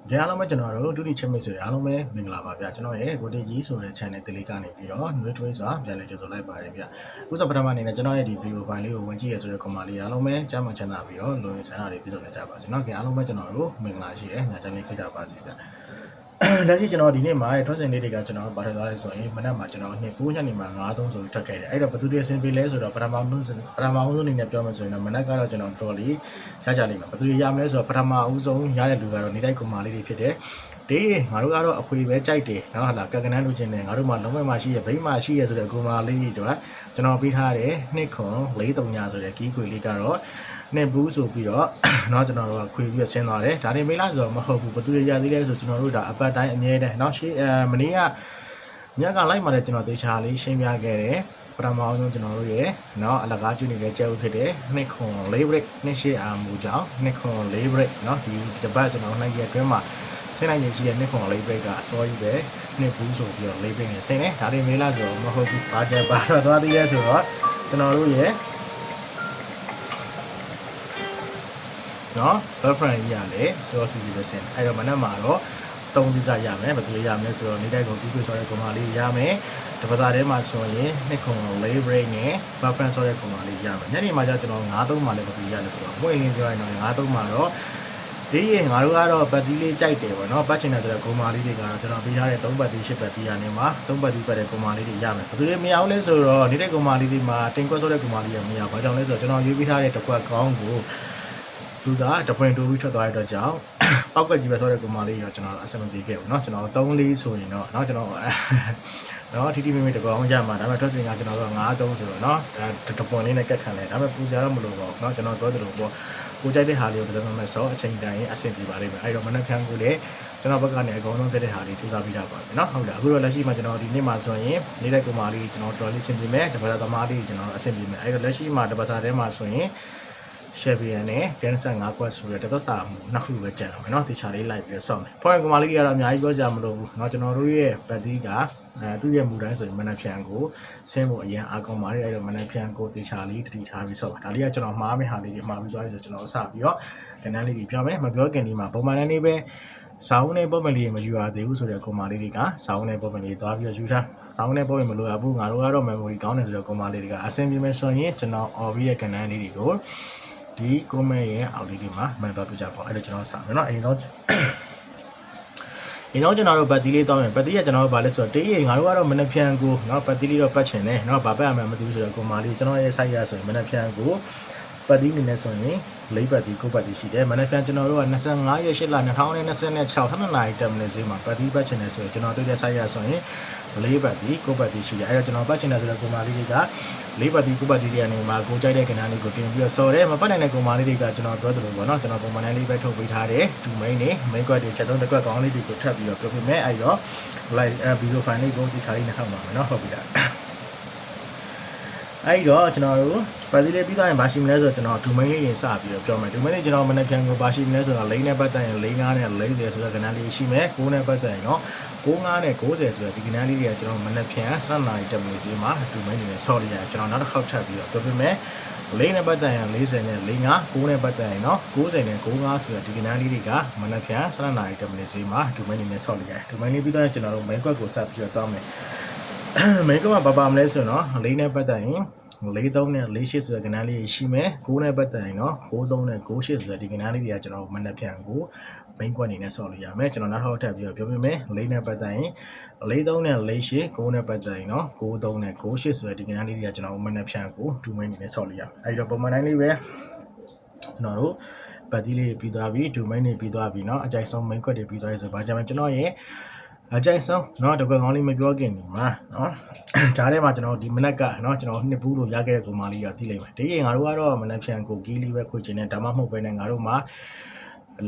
ဒီအားလုံးပဲကျွန်တော်တို့ဒုတိချစ်မိတ်ဆွေအားလုံးပဲမင်္ဂလာပါဗျာကျွန်တော်ရဲ့ကိုတေကြီးဆိုတဲ့ channel တလေးကနေပြီးတော့ new twist ဆိုတာပြန်လည်ကြိုဆိုလိုက်ပါတယ်ဗျာအခုဆိုပထမအနေနဲ့ကျွန်တော်ရဲ့ဒီ video file လေးကိုဝင်ကြည့်ရဆိုတဲ့ comment လေးအားလုံးပဲကြားမှချမ်းသာပြီးတော့လိုရင်းဆန္ဒတွေပြည့်စုံနေကြပါစေเนาะခင်အားလုံးပဲကျွန်တော်တို့မင်္ဂလာရှိတယ်ညာချမ်းလေးဖြစ်ကြပါစေဗျာလက်ရှိကျွန်တော်ဒီနေ့မှာထွက်စင်လေးတွေကကျွန်တော်ပါထသွားလိုက်ဆိုရင်မနက်မှာကျွန်တော်2 9ညနေမှာ9-3ဆိုပြီးထွက်ခဲ့တယ်အဲ့တော့ဘသူတွေအဆင်ပြေလဲဆိုတော့ပထမဦးဆုံးအနေနဲ့ပြောမှဆိုရင်တော့မနက်ကတော့ကျွန်တော်တော်လေးရကြလိမ့်မယ်ဘသူတွေရမလဲဆိုတော့ပထမဦးဆုံးရတဲ့လူကတော့နေတိုက်ကွန်မာလေးတွေဖြစ်တယ်ဒီငါတို့ကတော့အခွေပဲကြိုက်တယ်နော်ဟာလာကက်ကနန်းလူချင်းနဲ့ငါတို့မှလုံးဝမှရှိရဗိမ်းမှရှိရဆိုတဲ့ကွန်မာလေးတွေတော့ကျွန်တော်ပေးထားတယ်2-4-3ညဆိုတဲ့ကီးခွေလေးကတော့နဲ့ဘူးဆိုပြီးတော့เนาะကျွန်တော်တို့ကခွေပြီးဆင်းသွားတယ်ဒါနေမေးလားဆိုတော့မဟုတ်ဘူးဘသူတွေရသေးလဲဆိုကျွန်တော်တို့ဒါအပတ်တိုင်းအမြဲတမ်းเนาะရှေ့မနေ့ကညကလိုက်มาတဲ့ကျွန်တော်တေချာလေးရှင်းပြခဲ့တယ်ပထမအောင်ဆုံးကျွန်တော်တို့ရဲ့เนาะအလကားကျွနေတဲ့ကျဲဥဖြစ်တဲ့2-4 break 2-8အာမူကြောင့်2-4 break เนาะဒီတပတ်ကျွန်တော်နိုင်ရအတွင်းမှာဆင်းလိုက်ရရှိတဲ့2-4 break ကအစောကြီးပဲနှစ်ဘူးဆိုပြီးတော့4 break နဲ့ဆင်းတယ်ဒါတွေမေးလားဆိုတော့မဟုတ်ဘူးဘာကြပါတော့သွားသေးရဲဆိုတော့ကျွန်တော်တို့ရဲ့နော် reference ကြီးရလေဆိုတော့စီစီပဲဆင်းအဲ့တော့မနက်မှာတော့3စီကြရမယ်ဘယ်လိုရမလဲဆိုတော့နေ့တိုင်းကိုပြီးပြဆိုတဲ့ကွန်မာလေးရမယ်တပတ်သားထဲမှာဆိုရင်2-4 break နဲ့ reference ဆိုတဲ့ကွန်မာလေးရမယ်ညနေမှာကျကျွန်တော်9-3မှာလည်းဘယ်လိုရလဲဆိုတော့ဝင်လင်းပြောရင်တော့9-3မှာတော့ဒီရင်ငါတို့ကတော့ပတ်တီးလေးကြိုက်တယ်ပေါ့နော်ပတ်ချင်တဲ့ဆိုတော့ကွန်မာလေးတွေကတော့ကျွန်တော်ပေးထားတဲ့3ပတ်တီး10ပတ်တီးရနေမှာ3ပတ်တီးပတ်တဲ့ကွန်မာလေးတွေရမယ်ဘယ်သူတွေမရအောင်လဲဆိုတော့နေတဲ့ကွန်မာလေးတွေမှာတင်ကွက်ဆိုတဲ့ကွန်မာလေးတွေမရဘာကြောင့်လဲဆိုတော့ကျွန်တော်ရွေးပေးထားတဲ့တစ်ခွက်ကောင်းကိုသူကတပွင့်တူပြီးထွက်သွားတဲ့အတွက်ကြောင့်ပောက်ကကြီးပဲဆိုတဲ့ကွန်မာလေးတော့ကျွန်တော်အဆင်မပြေခဲ့ဘူးเนาะကျွန်တော်3-4ဆိုရင်တော့เนาะကျွန်တော်နော်တီတီမီမီတကောင်ရမှာဒါပေမဲ့ထွက်စင်ကကျွန်တော်တို့9-3ဆိုတော့เนาะတပွင့်လေးနဲ့ကတ်ခံလဲဒါပေမဲ့ပူကြတော့မလို့ပေါ့เนาะကျွန်တော်ပြောသလိုပေါ့ကိုကြိုက်တဲ့ဟာလေးကိုတစ်စက်မဲ့ဆောအချိန်တိုင်းအဆင်ပြေပါလိမ့်မယ်အဲ့တော့မနက်ဖြန်ကိုလည်းကျွန်တော်ဘက်ကနေအကုန်လုံးတက်တဲ့ဟာလေးထူစားပြီးတာပါပဲเนาะဟုတ်လားအခုတော့လက်ရှိမှာကျွန်တော်ဒီနေ့မှာဆိုရင်နေတဲ့ကွန်မာလေးကျွန်တော်တော်လေးအဆင်ပြေမယ်တပတ်သမားလေးကျွန်တော်အဆင်ပြေမယ်အဲ့တော့လက်ရှိမှာတပတ်သားထဲမှာဆိုရင်Shavian နဲ့55ကွက်ဆိုတဲ့တသက်စာမှုနှစ်ခုပဲကျန်တော့မယ်เนาะတေချာလေးလိုက်ပြီးဆောင်းတယ်။ point ကွန်မာလေးတွေကတော့အများကြီးပြောကြမလို့ဘူးเนาะကျွန်တော်တို့ရဲ့ပတ်တီးကသူ့ရဲ့မူတိုင်းဆိုရင်မနက်ဖြန်ကိုဆင်းဖို့အရင်အားကောင်းပါတယ်အဲ့တော့မနက်ဖြန်ကိုတေချာလေးတတိထားပြီးဆော့ပါဒါလေးကကျွန်တော်မှားမယ့်ဟာလေးတွေမှားပြီးသွားပြီဆိုကျွန်တော်စပြီးတော့ကဏ္ဍလေးတွေပြောမယ်မပြောခင်ဒီမှာပုံမှန်တန်းလေးပဲစာအုပ်နဲ့ပုံမှန်လေးမယူရသေးဘူးဆိုတဲ့ကွန်မာလေးတွေကစာအုပ်နဲ့ပုံမှန်လေးသွားပြီးတော့ယူထားဆောင်းနေပေါ်ရင်မလိုရဘူးငါတို့ကတော့ memory ကောင်းတယ်ဆိုတော့ကွန်မာလေးတွေကအဆင်ပြေမယ်ဆိုရင်ကျွန်တော် OB ရဲ့ကဏ္ဍလေးတွေကိုဒီ comment ရဲ့အောက်လေးတွေမှာမှန်သွားပြကြပါအဲ့လိုကျွန်တော်စမယ်เนาะအရင်ဆုံးကျွန်တော်တို့ပတ်တီးလေးတောင်းရင်ပတ်တီးကကျွန်တော်တို့ဗာလဲဆိုတော့တေးရင်ငါတို့ကတော့မနက်ဖြန်ကိုเนาะပတ်တီးလေးတော့ပတ်ချင်တယ်เนาะဗာပတ်ရမယ်မသိဘူးဆိုတော့ကွန်မာလေးကျွန်တော်ရဲ့ site ရဆိုရင်မနက်ဖြန်ကိုပတ်တီးနေနေဆိုရင်၄ပတ်တီး9ပတ်တီးရှိတယ်မနက်ဖြန်ကျွန်တော်တို့က25ရက်8လ2026ထပ်နှစ်နာရီ10မိနစ်ဈေးမှာပတ်တီးပတ်ချင်တယ်ဆိုရင်ကျွန်တော်တို့ရဲ့ site ရဆိုရင်၄ပတ်တီး9ပတ်တီးရှိတယ်အဲ့တော့ကျွန်တော်ပတ်ချင်တယ်ဆိုတော့ကွန်မာလေးတွေက၄ပတ်တီး9ပတ်တီးတွေကနေမှာကိုကြိုက်တဲ့ကဏ္ဍလေးကိုတင်ပြီးတော့စော်တယ်မပတ်နိုင်တဲ့ကွန်မာလေးတွေကကျွန်တော်ပြောသလိုပေါ့နော်ကျွန်တော်ပုံမှန်လေးပဲထုတ်ပေးထားတယ်ဒူမိန်းတွေမိန်းကွက်တွေချက်သုံးတစ်ကွက်ကောင်းလေးတွေကိုထပ်ပြီးတော့ပြောပြမယ်အဲ့တော့ like ဗီဒီယိုဖိုင်လေးကိုဒီချာလေးနဲ့ထောက်ပါမယ်နော်ဟုတ်ပြီလားအဲ့တော့ကျွန်တော်တို့ပတ်တီးလေးပြီးသွားရင်ဘာရှိမလဲဆိုတော့ကျွန်တော်ဒူမိန်းလေးရင်စပြီးတော့ပြောမယ်ဒူမိန်းလေးကျွန်တော်မနေ့ပြန်ကိုဘာရှိမလဲဆိုတော့လိမ့်နဲ့ပတ်သက်ရင်လိမ့်9နဲ့40ဆိုတော့ကဏ္ဍလေးရှိမယ်9နဲ့ပတ်သက်ရင်တော့95နဲ့90ဆိုတော့ဒီကဏ္ဍလေးတွေကကျွန်တော်မနေ့ပြန်7နာရီတက်မယ်စီမှာဒူမိန်းနေနဲ့ sorry ရကျွန်တော်နောက်တစ်ခေါက်ထပ်ပြီးတော့ပြောပြမယ်လိမ့်နဲ့ပတ်သက်ရင်40နဲ့45 9နဲ့ပတ်သက်ရင်တော့90နဲ့95ဆိုတော့ဒီကဏ္ဍလေးတွေကမနေ့ပြန်7နာရီတက်မယ်စီမှာဒူမိန်းနေနဲ့ sorry ရဒူမိန်းလေးပြီးတော့ကျွန်တော်တို့ main quest ကိုဆက်ပြီးတော့တောင်းမယ် main quest မှာဘာမလဲဆိုတော့လိမ့်နဲ့ပတ်သက်ရင်43နဲ့48ဆိုတဲ့ကဏ္ဍလေးရှိမယ်9နဲ့ပတ်သက်ရင်တော့93နဲ့98ဆိုတဲ့ဒီကဏ္ဍလေးတွေကကျွန်တော်မနက်ဖြန်ကို main quest အနေနဲ့ဆော်လို့ရမယ်ကျွန်တော်နောက်ထပ်ထပ်ပြီးတော့ပြောပြမယ်4နဲ့ပတ်သက်ရင်43နဲ့48 9နဲ့ပတ်သက်ရင်တော့93နဲ့98ဆိုတဲ့ဒီကဏ္ဍလေးတွေကကျွန်တော်မနက်ဖြန်ကို2 main အနေနဲ့ဆော်လို့ရမယ်အဲဒီတော့ပုံမှန်တိုင်းလေးပဲကျွန်တော်တို့ပတ်တီးလေးပြီးသွားပြီ2 main တွေပြီးသွားပြီเนาะအကြိုက်ဆုံး main quest တွေပြီးသွားပြီဆိုတော့ဗာကြမ်းကျွန်တော်ရဲ့အကြိုက်ဆုံးเนาะတကွက်ကောင်းလေးမပြောခင်ဒီမှာเนาะဂျားထဲမှာကျွန်တော်ဒီမနက်ကเนาะကျွန်တော်နှစ်ဘူးလို့ရခဲ့တဲ့ကွန်မာလေးကသိလိုက်မယ်ဒီရင်ငါတို့ကတော့မနက်ဖြန်ကိုကီးလေးပဲခွေချင်တယ်ဒါမှမဟုတ်ပဲနဲ့ငါတို့မှာ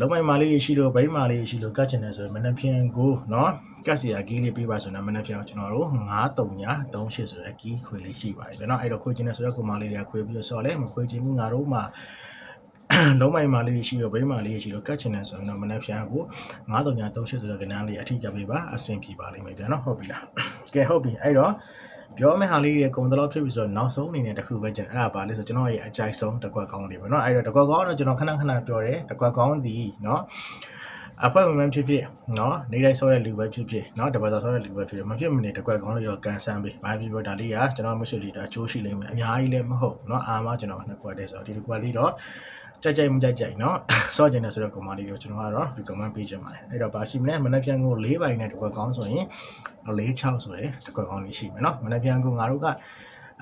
လုံးမိုင်မာလေးရှိလို့ဘိန်းမာလေးရှိလို့ကတ်ချင်တယ်ဆိုရင်မနက်ဖြန်ကိုเนาะကတ်စီယာကီးလေးပေးပါဆိုတော့မနက်ဖြန်ကျွန်တော်တို့9-3-38ဆိုတဲ့ကီးခွေလေးရှိပါတယ်ဗျเนาะအဲ့တော့ခွေချင်တယ်ဆိုတော့ကွန်မာလေးတွေကခွေပြီးတော့ဆော်လဲမခွေချင်ဘူးငါတို့မှာလုံးမိုင်မာလေးရှိရောဘိန်းမာလေးရှိလို့ကတ်ချင်တယ်ဆိုရင်တော့မနက်ဖြန်ကို9-3-38ဆိုတဲ့ကဏ္ဍလေးအထီးကြပေးပါအဆင်ပြေပါလိမ့်မယ်ဗျเนาะဟုတ်ပြီလားကဲဟုတ်ပြီအဲ့တော့ပြောမယ့်ဟာလေးတွေကုံတလောက်ဖြစ်ပြီဆိုတော့နောက်ဆုံးအနေနဲ့တစ်ခုပဲကျန်အဲ့ဒါပါလဲဆိုကျွန်တော်ရဲ့အကြိုက်ဆုံးတစ်ကွက်ကောင်းလေးပဲเนาะအဲ့တော့တစ်ကွက်ကောင်းတော့ကျွန်တော်ခဏပြောတယ်တစ်ကွက်ကောင်းဒီเนาะ အဖွဲ့ဝင်ဖြစ်ဖြစ်နော်နေတိုင်းဆောတဲ့လူပဲဖြစ်ဖြစ်နော်တပတ်ဆောတဲ့လူပဲဖြစ်ဖြစ်မဖြစ်မနေတစ်ခွက်ကောင်းလို့တော့ကန်ဆန်းပေးဘာဖြစ်လို့ဒါလေးကကျွန်တော်မရှိသေးတာအချိုးရှိလိမ့်မယ်အများကြီးလည်းမဟုတ်နော်အာမကျွန်တော်နှစ်ခွက်တည်းဆိုတော့ဒီတစ်ခွက်လေးတော့ကြိုက်မကြိုက်နော်ဆော့ကျင်တယ်ဆိုတော့ကောင်မလေးကိုကျွန်တော်ကတော့ recommend ပေးချင်ပါတယ်အဲ့တော့ဘာရှိမလဲမနေ့ပြန်ကို၄ပိုင်နဲ့တစ်ခွက်ကောင်းဆိုရင်4-6ဆိုတဲ့တစ်ခွက်ကောင်းလေးရှိမယ်နော်မနေ့ပြန်ကိုငါတို့က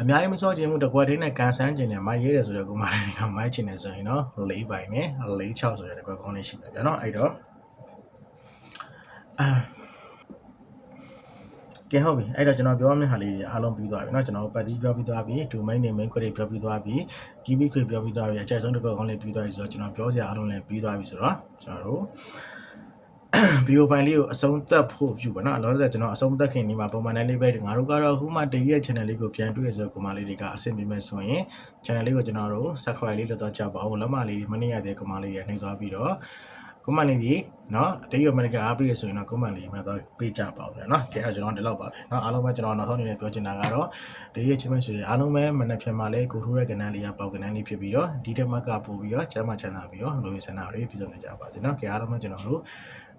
အများကြီးမစောချင်ဘူးတစ်ခွက်တည်းနဲ့ကန်ဆန်းချင်တယ်မိုက်ရဲတယ်ဆိုတော့ကောင်မလေးကမိုက်ချင်တယ်ဆိုရင်နော်4ပိုင်နဲ့4-6ဆိုတဲ့တစ်ခွက်ကောင်းလေးရှိမယ်ဗျာနော်အဲ့တော့ကဲဟုတ်ပြီအဲ့တော့ကျွန်တော်ပြောမယ့်ဟာလေးတွေအားလုံးပြီးသွားပြီเนาะကျွန်တော်ပတ်တီးပြောပြီးသွားပြီ domain name main query ပြောပြီးသွားပြီ keyword query ပြောပြီးသွားပြီအကြိုက်ဆုံးတစ်ခုကောင်းလေးပြီးသွားပြီဆိုတော့ကျွန်တော်ပြောစရာအားလုံးလည်းပြီးသွားပြီဆိုတော့ကျွန်တော်တို့ video file လေးကိုအဆုံးသတ်ဖို့ပြုပါเนาะလောလောဆယ်ကျွန်တော်အဆုံးသတ်ခင်ဒီမှာပုံမှန်တိုင်းလေးပဲငါတို့ကတော့အခုမှတည်ရဲ့ channel လေးကိုပြန်တွေ့ရဆိုတော့ကောင်မလေးတွေကအဆင်ပြေမယ်ဆိုရင် channel လေးကိုကျွန်တော်တို့ subscribe လေးလုပ်တော့ကြပါဦးလက်မလေးမနေ့ရတဲ့ကောင်မလေးတွေနှိပ်သွားပြီးတော့ကွန်မန့်လေးကြီးเนาะတရုတ်အမေရိကန်အားပေးရဆိုရင်တော့ကွန်မန့်လေးမှာတော့ပေးကြပါဦးဗျာเนาะကဲအဲ့ကျွန်တော်ဒီလောက်ပါပဲเนาะအားလုံးပဲကျွန်တော်နောက်ဆုံးအနေနဲ့ပြောချင်တာကတော့တရုတ်ချင်းမဆိုရင်အားလုံးပဲမနေ့ဖြန်မှာလဲကိုထိုးတဲ့ကဏ္ဍလေးကပေါက်ကဏ္ဍလေးဖြစ်ပြီးတော့ဒီတက်မကပို့ပြီးတော့ကျမ်းမချမ်းသာပြီးတော့လူရင်းစန္ဒာတွေပြည်စုံနေကြပါစေเนาะကဲအားလုံးပဲကျွန်တော်တို့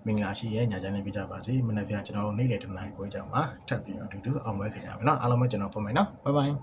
မင်္ဂလာရှိရဲ့ညချမ်းလေးပြကြပါစေမနေ့ဖြန်ကျွန်တော်နေ့လည်တနားကိုကြမှာထပ်ပြီးတော့အတူတူအောင်ပွဲခင်ကြပါမယ်เนาะအားလုံးပဲကျွန်တော်ပုံမှန်เนาะ bye bye